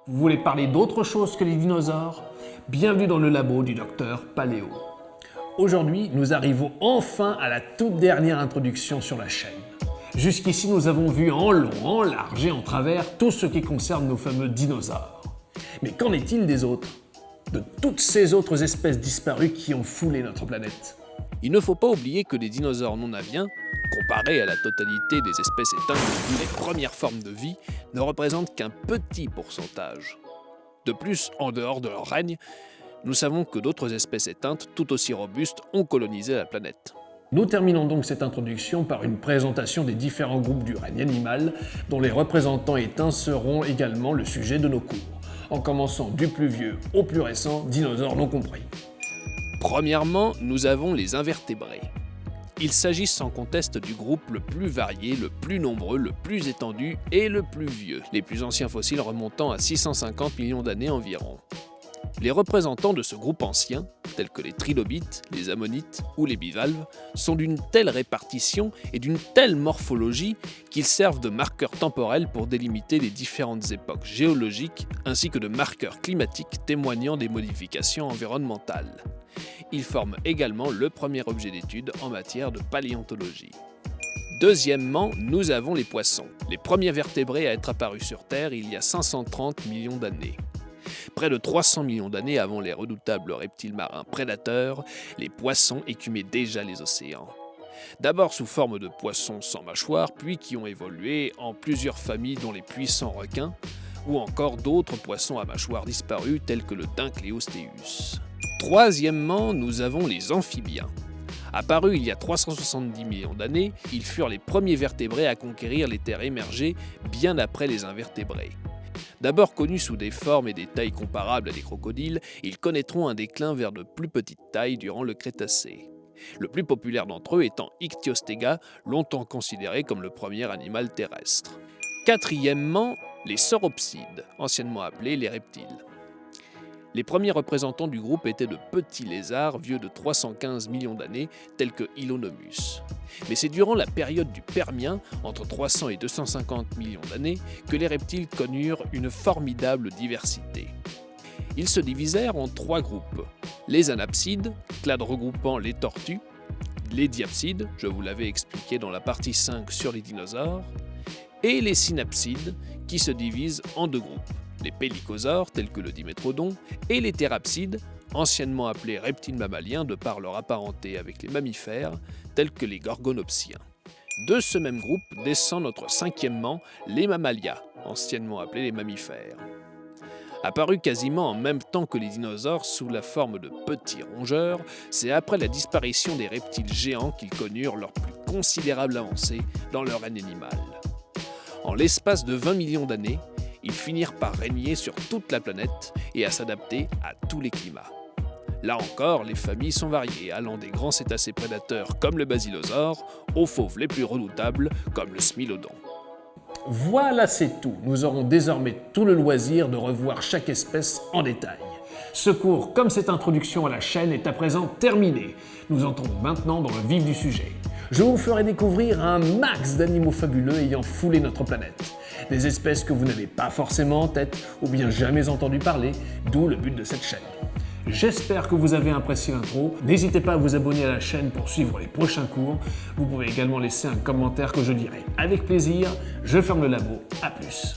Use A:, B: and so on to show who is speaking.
A: Vous voulez parler d'autre chose que les dinosaures? Bienvenue dans le labo du docteur Paléo. Aujourd'hui, nous arrivons enfin à la toute dernière introduction sur la chaîne. Jusqu'ici, nous avons vu en long, en large et en travers tout ce qui concerne nos fameux dinosaures. Mais qu'en est-il des autres? De toutes ces autres espèces disparues qui ont foulé notre planète?
B: Il ne faut pas oublier que les dinosaures non aviens, comparés à la totalité des espèces éteintes depuis les premières formes de vie, ne représentent qu'un petit pourcentage. De plus, en dehors de leur règne, nous savons que d'autres espèces éteintes tout aussi robustes ont colonisé la planète.
A: Nous terminons donc cette introduction par une présentation des différents groupes du règne animal, dont les représentants éteints seront également le sujet de nos cours, en commençant du plus vieux au plus récent, dinosaures non compris.
B: Premièrement, nous avons les invertébrés. Il s'agit sans conteste du groupe le plus varié, le plus nombreux, le plus étendu et le plus vieux, les plus anciens fossiles remontant à 650 millions d'années environ. Les représentants de ce groupe ancien, tels que les trilobites, les ammonites ou les bivalves, sont d'une telle répartition et d'une telle morphologie qu'ils servent de marqueurs temporels pour délimiter les différentes époques géologiques ainsi que de marqueurs climatiques témoignant des modifications environnementales. Ils forment également le premier objet d'étude en matière de paléontologie. Deuxièmement, nous avons les poissons, les premiers vertébrés à être apparus sur Terre il y a 530 millions d'années. Près de 300 millions d'années avant les redoutables reptiles marins prédateurs, les poissons écumaient déjà les océans. D'abord sous forme de poissons sans mâchoire, puis qui ont évolué en plusieurs familles dont les puissants requins, ou encore d'autres poissons à mâchoire disparus tels que le Dynecleostéus. Troisièmement, nous avons les amphibiens. Apparus il y a 370 millions d'années, ils furent les premiers vertébrés à conquérir les terres émergées bien après les invertébrés. D'abord connus sous des formes et des tailles comparables à des crocodiles, ils connaîtront un déclin vers de plus petites tailles durant le Crétacé. Le plus populaire d'entre eux étant Ichthyostega, longtemps considéré comme le premier animal terrestre. Quatrièmement, les sauropsides, anciennement appelés les reptiles. Les premiers représentants du groupe étaient de petits lézards vieux de 315 millions d'années, tels que Hylonomus. Mais c'est durant la période du Permien, entre 300 et 250 millions d'années, que les reptiles connurent une formidable diversité. Ils se divisèrent en trois groupes. Les anapsides, clades regroupant les tortues, les diapsides, je vous l'avais expliqué dans la partie 5 sur les dinosaures, et les synapsides, qui se divisent en deux groupes. Les pélicosaures, tels que le dimétrodon, et les thérapsides, anciennement appelés reptiles mammaliens de par leur apparenté avec les mammifères, tels que les gorgonopsiens. De ce même groupe descend notre cinquièmement, les mammalia, anciennement appelés les mammifères. Apparus quasiment en même temps que les dinosaures sous la forme de petits rongeurs, c'est après la disparition des reptiles géants qu'ils connurent leur plus considérable avancée dans leur règne animal. En l'espace de 20 millions d'années, ils finirent par régner sur toute la planète et à s'adapter à tous les climats. Là encore, les familles sont variées, allant des grands cétacés prédateurs comme le basilosaure aux fauves les plus redoutables comme le smilodon.
A: Voilà, c'est tout. Nous aurons désormais tout le loisir de revoir chaque espèce en détail. Ce cours, comme cette introduction à la chaîne, est à présent terminé. Nous entrons maintenant dans le vif du sujet. Je vous ferai découvrir un max d'animaux fabuleux ayant foulé notre planète. Des espèces que vous n'avez pas forcément en tête ou bien jamais entendu parler, d'où le but de cette chaîne. J'espère que vous avez apprécié l'intro. N'hésitez pas à vous abonner à la chaîne pour suivre les prochains cours. Vous pouvez également laisser un commentaire que je lirai avec plaisir. Je ferme le labo. À plus.